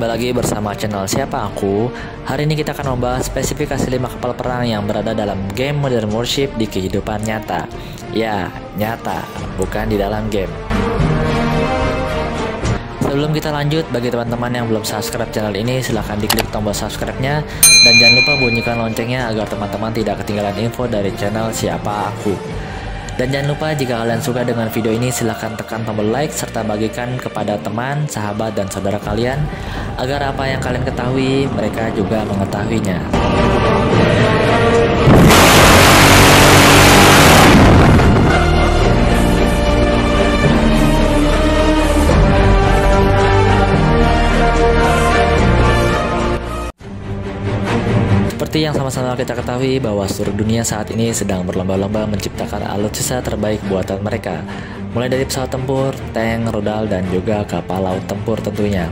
kembali lagi bersama channel Siapa Aku. Hari ini kita akan membahas spesifikasi 5 kapal perang yang berada dalam game Modern Warship di kehidupan nyata. Ya, nyata, bukan di dalam game. Sebelum kita lanjut, bagi teman-teman yang belum subscribe channel ini, silahkan diklik tombol subscribe-nya dan jangan lupa bunyikan loncengnya agar teman-teman tidak ketinggalan info dari channel Siapa Aku. Dan jangan lupa jika kalian suka dengan video ini, silahkan tekan tombol like serta bagikan kepada teman, sahabat, dan saudara kalian agar apa yang kalian ketahui mereka juga mengetahuinya. Seperti yang sama-sama kita ketahui bahwa seluruh dunia saat ini sedang berlomba-lomba menciptakan alutsista terbaik buatan mereka, mulai dari pesawat tempur, tank, rudal, dan juga kapal laut tempur tentunya.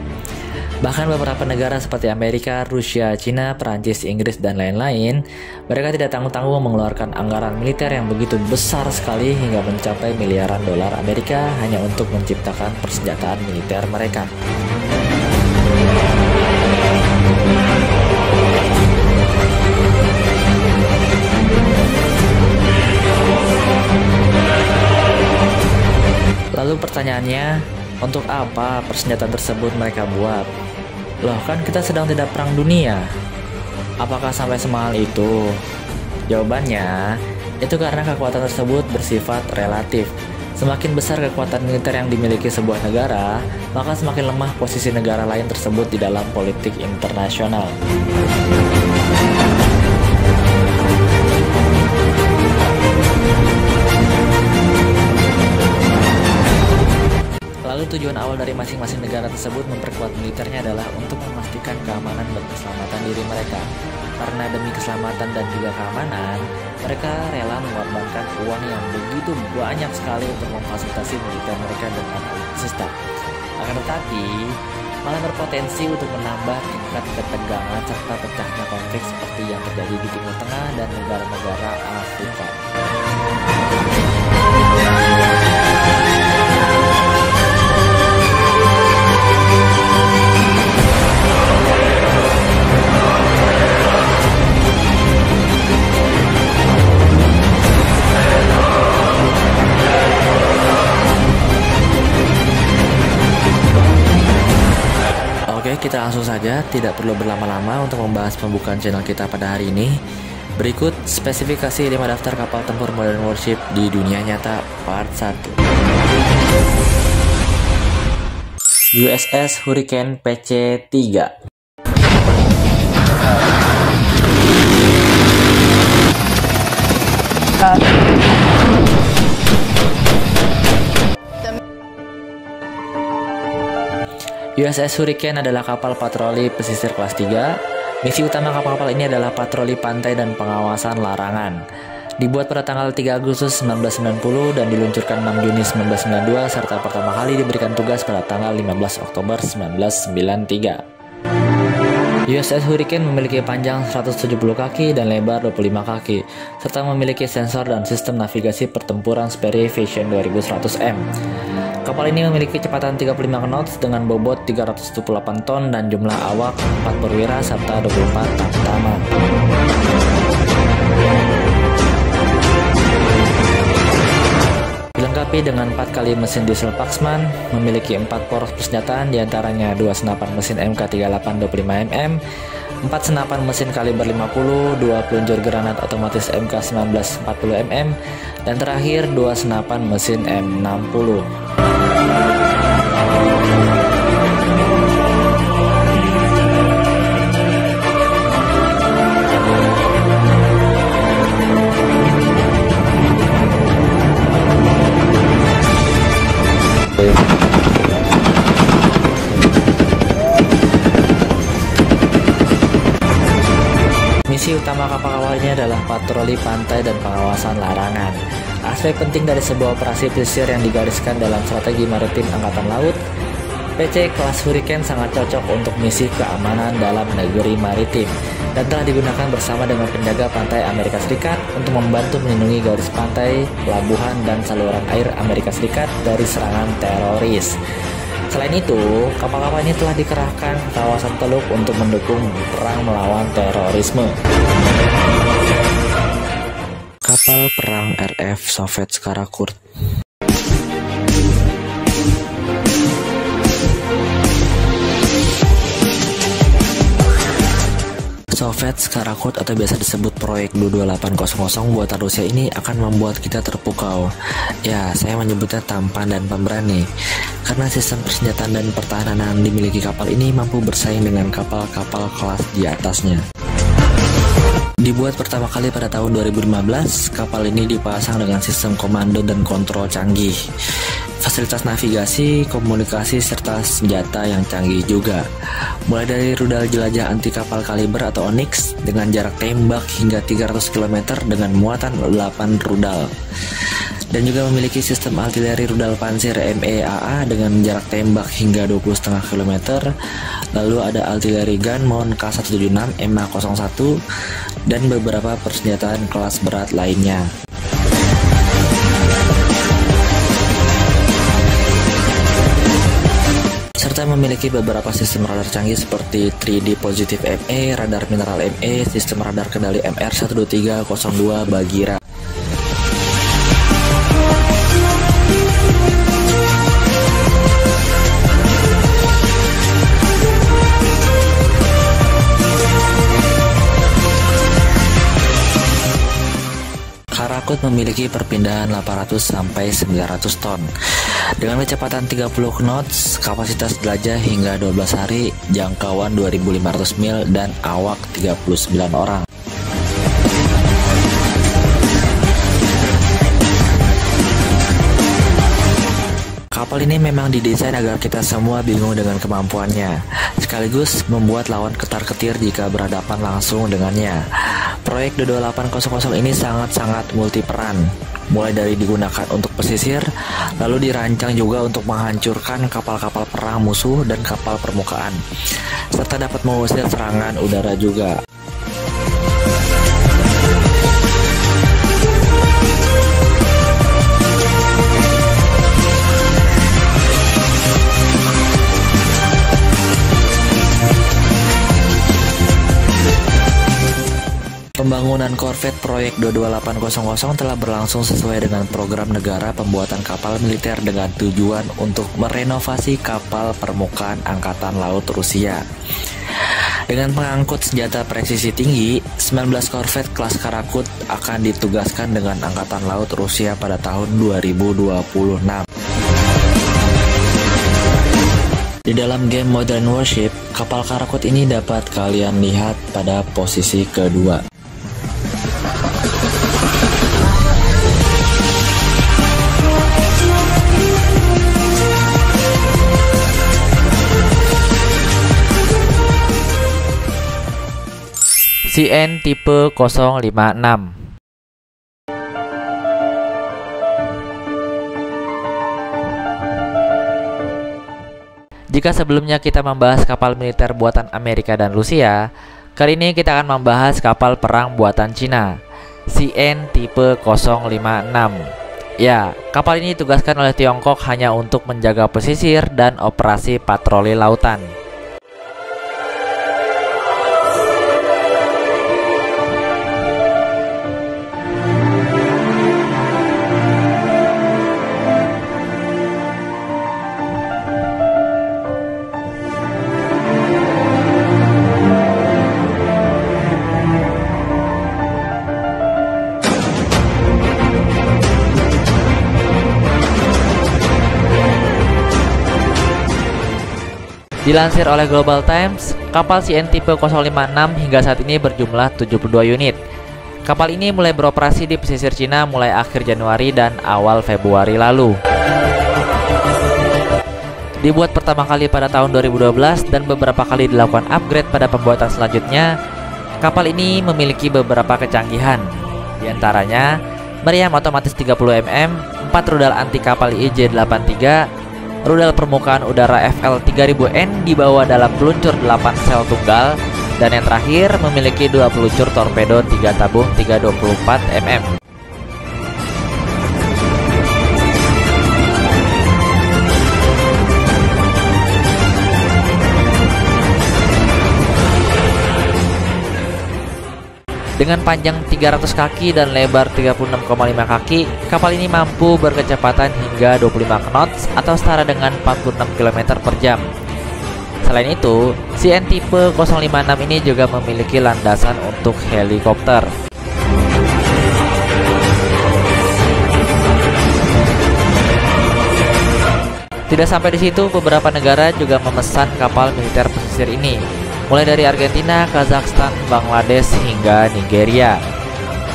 Bahkan beberapa negara seperti Amerika, Rusia, Cina, Perancis, Inggris, dan lain-lain, mereka tidak tanggung-tanggung mengeluarkan anggaran militer yang begitu besar sekali hingga mencapai miliaran dolar Amerika hanya untuk menciptakan persenjataan militer mereka. Lalu pertanyaannya, untuk apa persenjataan tersebut mereka buat? Loh, kan kita sedang tidak perang dunia. Apakah sampai semahal itu? Jawabannya, itu karena kekuatan tersebut bersifat relatif. Semakin besar kekuatan militer yang dimiliki sebuah negara, maka semakin lemah posisi negara lain tersebut di dalam politik internasional. Lalu tujuan awal dari masing-masing negara tersebut memperkuat militernya adalah untuk memastikan keamanan dan keselamatan diri mereka. Karena demi keselamatan dan juga keamanan, mereka rela mengorbankan uang yang begitu banyak sekali untuk memfasilitasi militer mereka dengan alutsista. Akan tetapi, malah berpotensi untuk menambah tingkat ketegangan serta pecahnya konflik seperti yang terjadi di Timur Tengah dan negara-negara Afrika. Oke, kita langsung saja, tidak perlu berlama-lama untuk membahas pembukaan channel kita pada hari ini. Berikut spesifikasi 5 daftar kapal tempur Modern Warship di dunia nyata part 1. USS Hurricane PC-3. USS Hurricane adalah kapal patroli pesisir kelas 3. Misi utama kapal-kapal ini adalah patroli pantai dan pengawasan larangan. Dibuat pada tanggal 3 Agustus 1990 dan diluncurkan 6 Juni 1992 serta pertama kali diberikan tugas pada tanggal 15 Oktober 1993. USS Hurricane memiliki panjang 170 kaki dan lebar 25 kaki, serta memiliki sensor dan sistem navigasi pertempuran Sperry Vision 2100M. Kapal ini memiliki kecepatan 35 knots dengan bobot 378 ton dan jumlah awak 4 perwira serta 24 tamtama. Dilengkapi dengan 4 kali mesin diesel Paxman, memiliki 4 poros persenjataan diantaranya 2 senapan mesin MK38 25mm, 4 senapan mesin kaliber 50, 2 peluncur granat otomatis MK19 40mm, dan terakhir 2 senapan mesin M60. Misi utama kapal-kapal ini adalah patroli pantai dan pengawasan larangan. Aspek penting dari sebuah operasi pesisir yang digariskan dalam strategi maritim Angkatan Laut, PC kelas Hurricane sangat cocok untuk misi keamanan dalam negeri maritim dan telah digunakan bersama dengan penjaga pantai Amerika Serikat untuk membantu melindungi garis pantai, pelabuhan, dan saluran air Amerika Serikat dari serangan teroris. Selain itu, kapal-kapal ini telah dikerahkan ke kawasan Teluk untuk mendukung perang melawan terorisme. Kapal perang RF Soviet Skarakurt. Soviet Skarakurt atau biasa disebut proyek 22800 buatan Rusia ini akan membuat kita terpukau. Ya, saya menyebutnya tampan dan pemberani karena sistem persenjataan dan pertahanan yang dimiliki kapal ini mampu bersaing dengan kapal-kapal kelas di atasnya. Dibuat pertama kali pada tahun 2015, kapal ini dipasang dengan sistem komando dan kontrol canggih, fasilitas navigasi, komunikasi, serta senjata yang canggih juga. Mulai dari rudal jelajah anti kapal kaliber atau Onyx dengan jarak tembak hingga 300 km dengan muatan 8 rudal. Dan juga memiliki sistem artileri rudal pansir MEAA dengan jarak tembak hingga 20,5 km. Lalu ada artileri gun mount K176 MA01 dan beberapa persenjataan kelas berat lainnya. Serta memiliki beberapa sistem radar canggih seperti 3D Positive ME, radar mineral ME, sistem radar kendali MR12302 Bagheera. Karakut memiliki perpindahan 800 sampai 900 ton. Dengan kecepatan 30 knots, kapasitas jelajah hingga 12 hari, jangkauan 2.500 mil dan awak 39 orang. Kapal ini memang didesain agar kita semua bingung dengan kemampuannya, sekaligus membuat lawan ketar-ketir jika berhadapan langsung dengannya. Proyek 22800 ini sangat-sangat multiperan, mulai dari digunakan untuk pesisir, lalu dirancang juga untuk menghancurkan kapal-kapal perang musuh dan kapal permukaan, serta dapat mengusir serangan udara juga. Pembangunan korvet proyek 22800 telah berlangsung sesuai dengan program negara pembuatan kapal militer dengan tujuan untuk merenovasi kapal permukaan Angkatan Laut Rusia. Dengan pengangkut senjata presisi tinggi, 19 korvet kelas Karakut akan ditugaskan dengan Angkatan Laut Rusia pada tahun 2026. Di dalam game Modern Warship, kapal Karakut ini dapat kalian lihat pada posisi kedua. CN tipe 056. Jika sebelumnya kita membahas kapal militer buatan Amerika dan Rusia, kali ini kita akan membahas kapal perang buatan Cina, CN tipe 056. Ya, kapal ini ditugaskan oleh Tiongkok hanya untuk menjaga pesisir dan operasi patroli lautan. Dilansir oleh Global Times, kapal CN tipe 056 hingga saat ini berjumlah 72 unit. Kapal ini mulai beroperasi di pesisir Cina mulai akhir Januari dan awal Februari lalu. Dibuat pertama kali pada tahun 2012 dan beberapa kali dilakukan upgrade pada pembuatan selanjutnya, kapal ini memiliki beberapa kecanggihan. Di antaranya, meriam otomatis 30 mm, 4 rudal anti kapal IJ-83, rudal permukaan udara FL-3000N dibawa dalam peluncur 8 sel tunggal, dan yang terakhir memiliki 2 peluncur torpedo 3 tabung 324 mm. Dengan panjang 300 kaki dan lebar 36,5 kaki, kapal ini mampu berkecepatan hingga 25 knots atau setara dengan 46 km per jam. Selain itu, CN tipe 056 ini juga memiliki landasan untuk helikopter. Tidak sampai di situ, beberapa negara juga memesan kapal militer pesisir ini, mulai dari Argentina, Kazakhstan, Bangladesh, hingga Nigeria.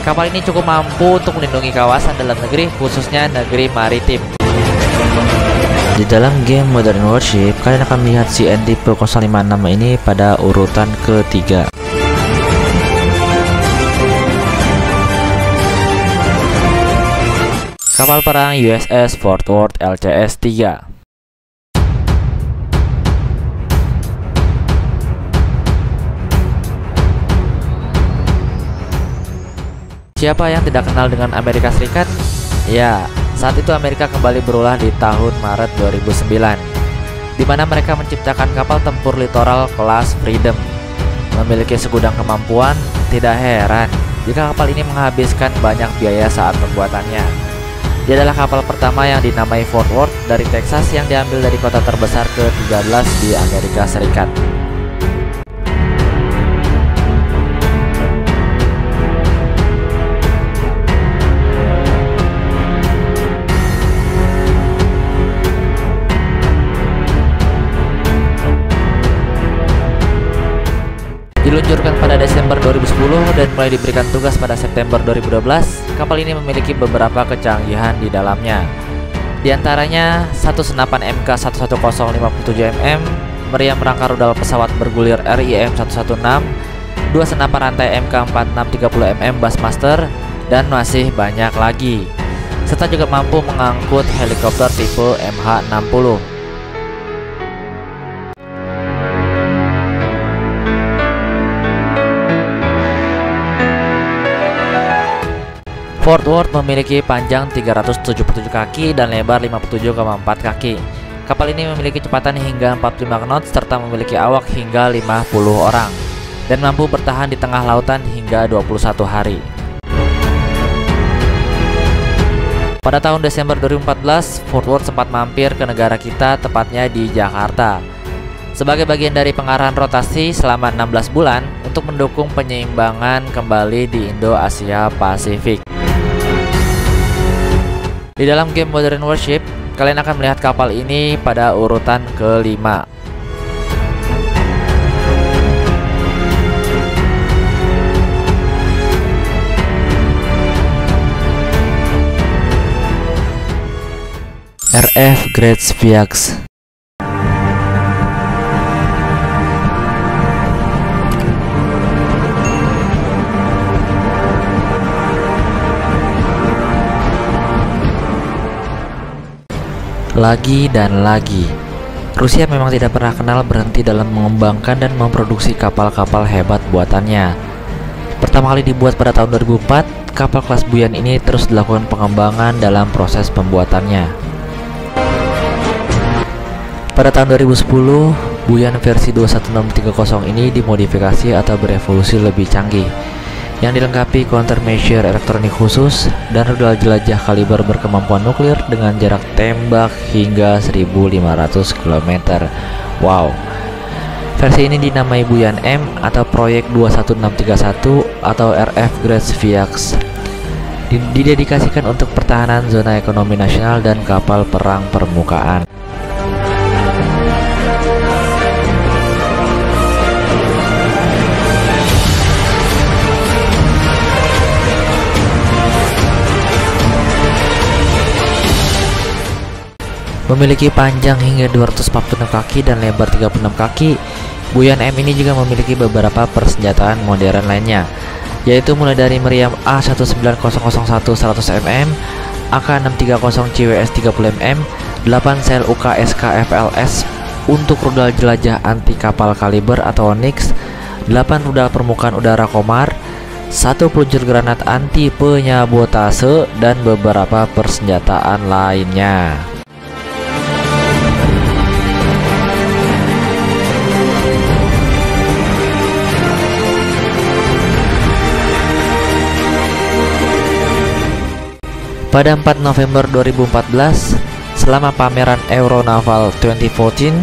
Kapal ini cukup mampu untuk melindungi kawasan dalam negeri, khususnya negeri maritim. Di dalam game Modern Warship, kalian akan melihat CN tipe 056 ini pada urutan ketiga. Kapal perang USS Fort Worth LCS-3. Siapa yang tidak kenal dengan Amerika Serikat? Ya, saat itu Amerika kembali berulah di tahun Maret 2009, di mana mereka menciptakan kapal tempur littoral kelas Freedom. Memiliki segudang kemampuan, tidak heran jika kapal ini menghabiskan banyak biaya saat pembuatannya. Dia adalah kapal pertama yang dinamai Fort Worth dari Texas yang diambil dari kota terbesar ke-13 di Amerika Serikat. Diluncurkan pada Desember 2010 dan mulai diberikan tugas pada September 2012, kapal ini memiliki beberapa kecanggihan di dalamnya. Di antaranya, satu senapan MK11057mm, meriam rangka rudal pesawat bergulir RIM-116, dua senapan rantai MK4630mm Bassmaster, dan masih banyak lagi. Serta juga mampu mengangkut helikopter tipe MH60. Fort Worth memiliki panjang 377 kaki dan lebar 57,4 kaki. Kapal ini memiliki kecepatan hingga 45 knots serta memiliki awak hingga 50 orang dan mampu bertahan di tengah lautan hingga 21 hari. Pada tahun Desember 2014, Fort Worth sempat mampir ke negara kita, tepatnya di Jakarta, sebagai bagian dari pengarahan rotasi selama 16 bulan untuk mendukung penyeimbangan kembali di Indo-Asia Pasifik. Di dalam game Modern Warship, kalian akan melihat kapal ini pada urutan kelima. RF Gretzviax. Lagi dan lagi, Rusia memang tidak pernah kenal berhenti dalam mengembangkan dan memproduksi kapal-kapal hebat buatannya. Pertama kali dibuat pada tahun 2004, kapal kelas Buyan ini terus dilakukan pengembangan dalam proses pembuatannya. Pada tahun 2010, Buyan versi 21630 ini dimodifikasi atau berevolusi lebih canggih, yang dilengkapi countermeasure elektronik khusus dan rudal jelajah kaliber berkemampuan nuklir dengan jarak tembak hingga 1500 km. Wow. Versi ini dinamai Buyan M atau Proyek 21631 atau RF Gretzviax. Didedikasikan untuk pertahanan zona ekonomi nasional dan kapal perang permukaan. Memiliki panjang hingga 246 kaki dan lebar 36 kaki, Buyan M ini juga memiliki beberapa persenjataan modern lainnya, yaitu mulai dari meriam A19001 100mm, AK630 CWS 30mm, 8 sel UKSK FLS untuk rudal jelajah anti kapal kaliber atau Onyx, 8 rudal permukaan udara Komar, 1 peluncur granat anti penyabotase, dan beberapa persenjataan lainnya. Pada 4 November 2014, selama pameran Euronaval 2014,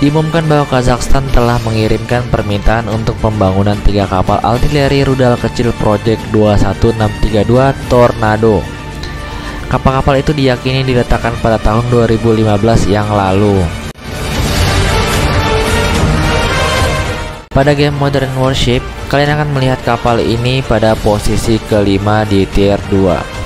diumumkan bahwa Kazakhstan telah mengirimkan permintaan untuk pembangunan 3 kapal artileri rudal kecil Project 21632 Tornado. Kapal-kapal itu diyakini diletakkan pada tahun 2015 yang lalu. Pada game Modern Warship, kalian akan melihat kapal ini pada posisi kelima di tier 2.